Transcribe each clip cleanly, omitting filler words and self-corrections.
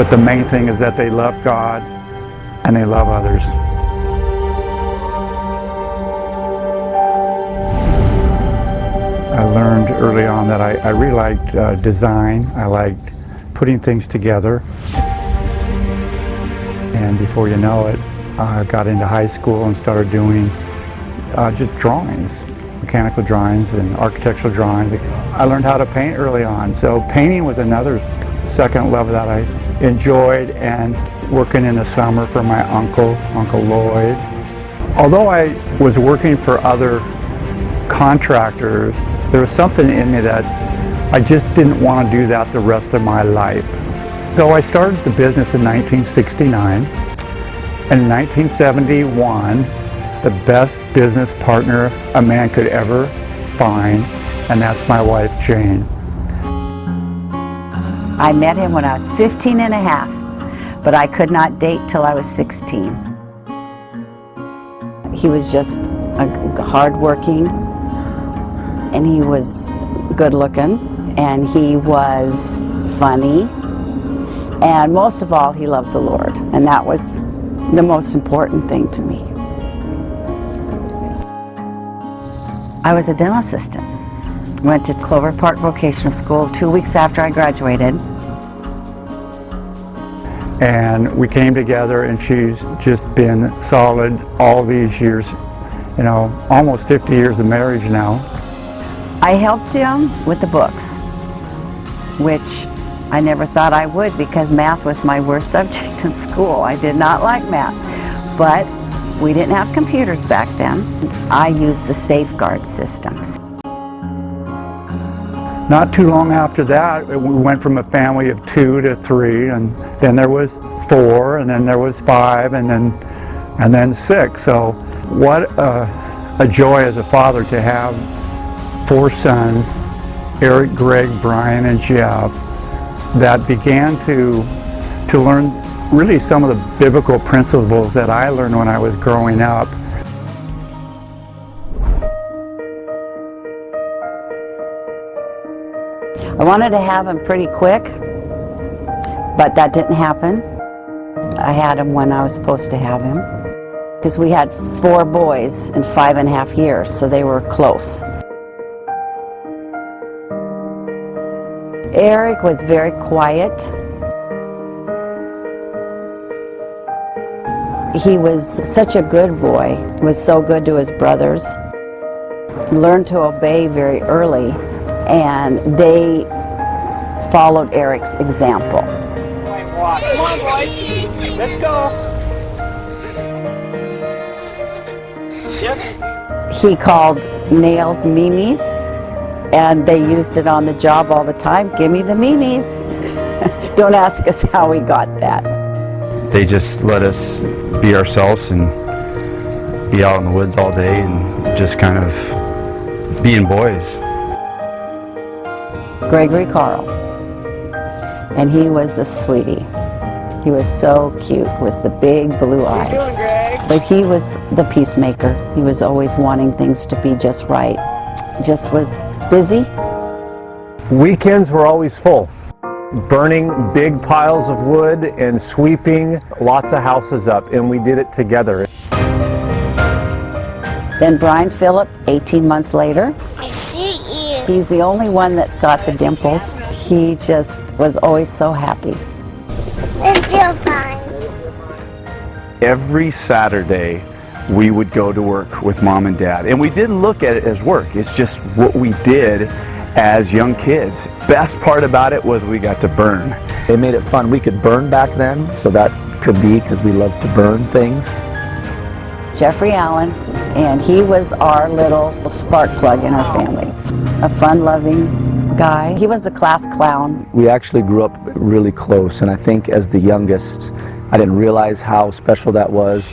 But the main thing is that they love God and they love others. I learned early on that I really liked design. I liked putting things together. And before you know it, I got into high school and started doing just drawings, mechanical drawings and architectural drawings. I learned how to paint early on, so painting was another second love that I enjoyed, and working in the summer for my Uncle Lloyd. Although I was working for other contractors, there was something in me that I just didn't want to do that the rest of my life. So I started the business in 1969, and in 1971, the best business partner a man could ever find, and that's my wife, Jane. I met him when I was 15 and a half, but I could not date till I was 16. He was just hardworking, and he was good looking, and he was funny, and most of all, he loved the Lord, and that was the most important thing to me. I was a dental assistant. Went to Clover Park Vocational School 2 weeks after I graduated. And we came together, and she's just been solid all these years, you know, almost 50 years of marriage now. I helped him with the books, which I never thought I would, because math was my worst subject in school. I did not like math, but we didn't have computers back then. I used the safeguard systems. Not too long after that, we went from a family of 2 to 3, and then there was 4, and then there was 5, and then 6. So what a joy as a father to have 4 sons, Eric, Greg, Brian, and Jeff, that began to learn really some of the biblical principles that I learned when I was growing up. I wanted to have him pretty quick, but that didn't happen. I had him when I was supposed to have him, because we had 4 boys in 5.5 years, so they were close. Eric was very quiet. He was such a good boy. He was so good to his brothers. Learned to obey very early, and they followed Eric's example. Come on, boys. Let's go. Yep. He called nails memes, and they used it on the job all the time. Give me the memes. Don't ask us how we got that. They just let us be ourselves and be out in the woods all day and just kind of being boys. Gregory Carl, and he was a sweetie. He was so cute with the big blue eyes. But he was the peacemaker. He was always wanting things to be just right. Just was busy. Weekends were always full. Burning big piles of wood and sweeping lots of houses up, and we did it together. Then Brian Phillip, 18 months later. I see you. He's the only one that got the dimples. He just was always so happy. I feel fine. Every Saturday, we would go to work with Mom and Dad. And we didn't look at it as work. It's just what we did as young kids. Best part about it was we got to burn. They made it fun. We could burn back then, so that could be because we loved to burn things. Jeffrey Allen, and he was our little spark plug in our family. A fun-loving guy. He was the class clown. We actually grew up really close, and I think as the youngest, I didn't realize how special that was.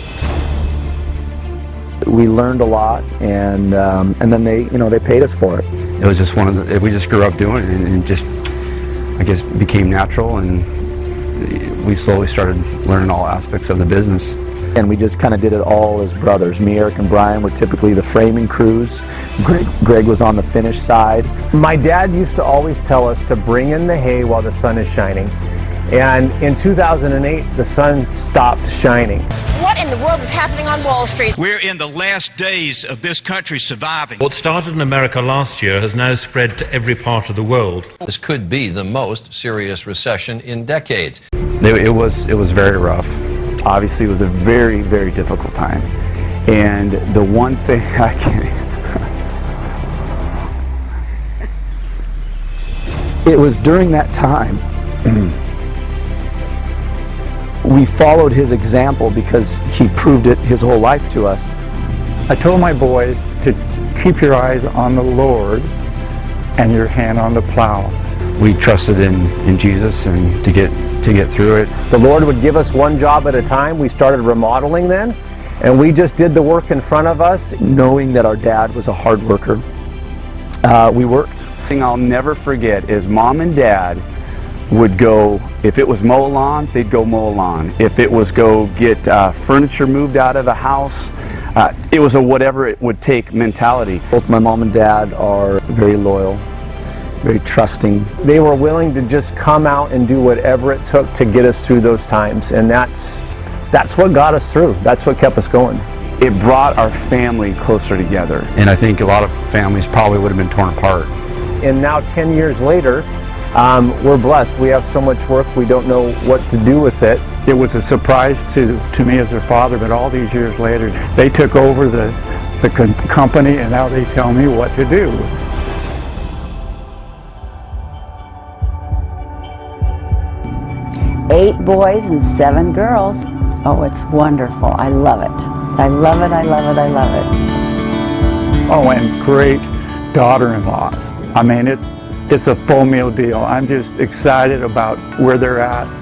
We learned a lot, and then they paid us for it. It was just we just grew up doing it, and just, I guess, became natural, and we slowly started learning all aspects of the business. And we just kind of did it all as brothers. Me, Eric, and Brian were typically the framing crews. Greg was on the finish side. My dad used to always tell us to bring in the hay while the sun is shining. And in 2008, the sun stopped shining. What in the world is happening on Wall Street? We're in the last days of this country surviving. What started in America last year has now spread to every part of the world. This could be the most serious recession in decades. It was very rough. Obviously, it was a very, very difficult time. And the one thing I can... It was during that time we followed his example because he proved it his whole life to us. I told my boys to keep your eyes on the Lord and your hand on the plow. We trusted in Jesus and to get through it. The Lord would give us one job at a time. We started remodeling then, and we just did the work in front of us. Knowing that our dad was a hard worker, we worked. The thing I'll never forget is Mom and Dad would go, if it was mow a lawn, they'd go mow a lawn. If it was go get furniture moved out of the house, it was a whatever it would take mentality. Both my mom and dad are very loyal, very trusting. They were willing to just come out and do whatever it took to get us through those times, and that's what got us through. That's what kept us going. It brought our family closer together, and I think a lot of families probably would have been torn apart. And now 10 years later, we're blessed. We have so much work, we don't know what to do with it. It was a surprise to me as their father, but all these years later, they took over the company, and now they tell me what to do. Eight boys and 7 girls. Oh, it's wonderful. I love it. I love it, I love it, I love it. Oh, and great daughter-in-laws. I mean, it's a full meal deal. I'm just excited about where they're at.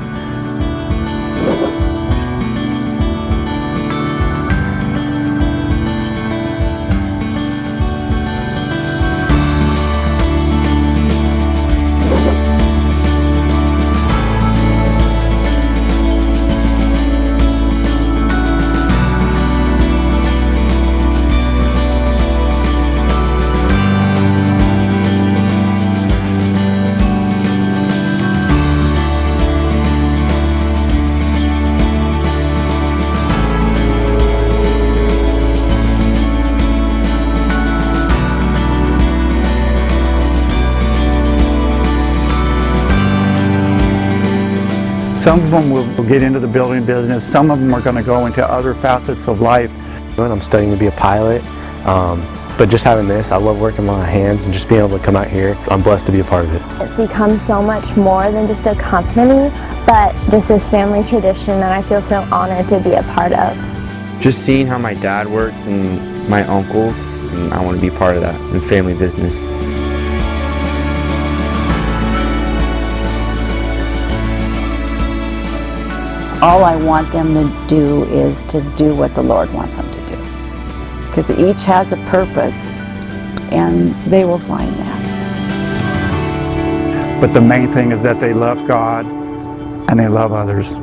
Some of them will get into the building business. Some of them are going to go into other facets of life. I'm studying to be a pilot, but just having this, I love working with my hands and just being able to come out here. I'm blessed to be a part of it. It's become so much more than just a company, but just this family tradition that I feel so honored to be a part of. Just seeing how my dad works and my uncles, and I want to be part of that in family business. All I want them to do is to do what the Lord wants them to do. Because each has a purpose, and they will find that. But the main thing is that they love God and they love others.